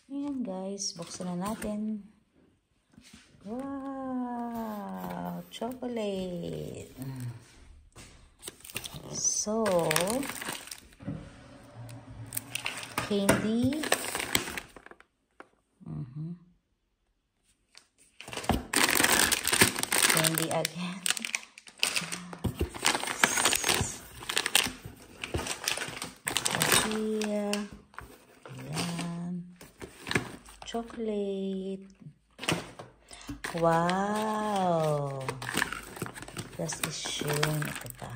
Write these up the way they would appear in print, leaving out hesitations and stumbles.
Ayan guys, buksan na natin. Wow! Chocolate! So, candy. Candy again. Here. Ayan. Chocolate. Wow! Das ist schön. Ito pa.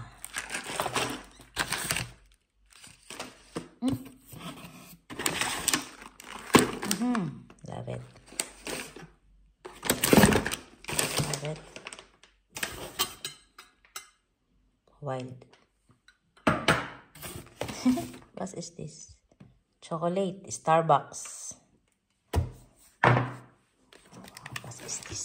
Love it. Love it. Wild. What is this? Chocolate. Starbucks. What is this?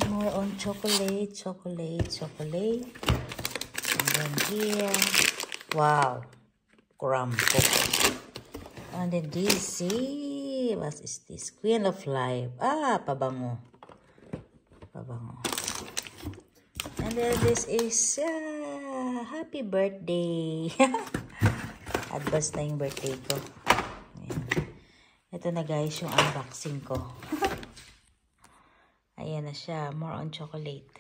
More on chocolate. And then here. Wow. Crumble. And then this. See? What is this? Queen of Life. Pabango. And then this is happy birthday. Advance na yung birthday ko. Ayan. Ito na guys yung unboxing ko. Ayan na siya. More on chocolate.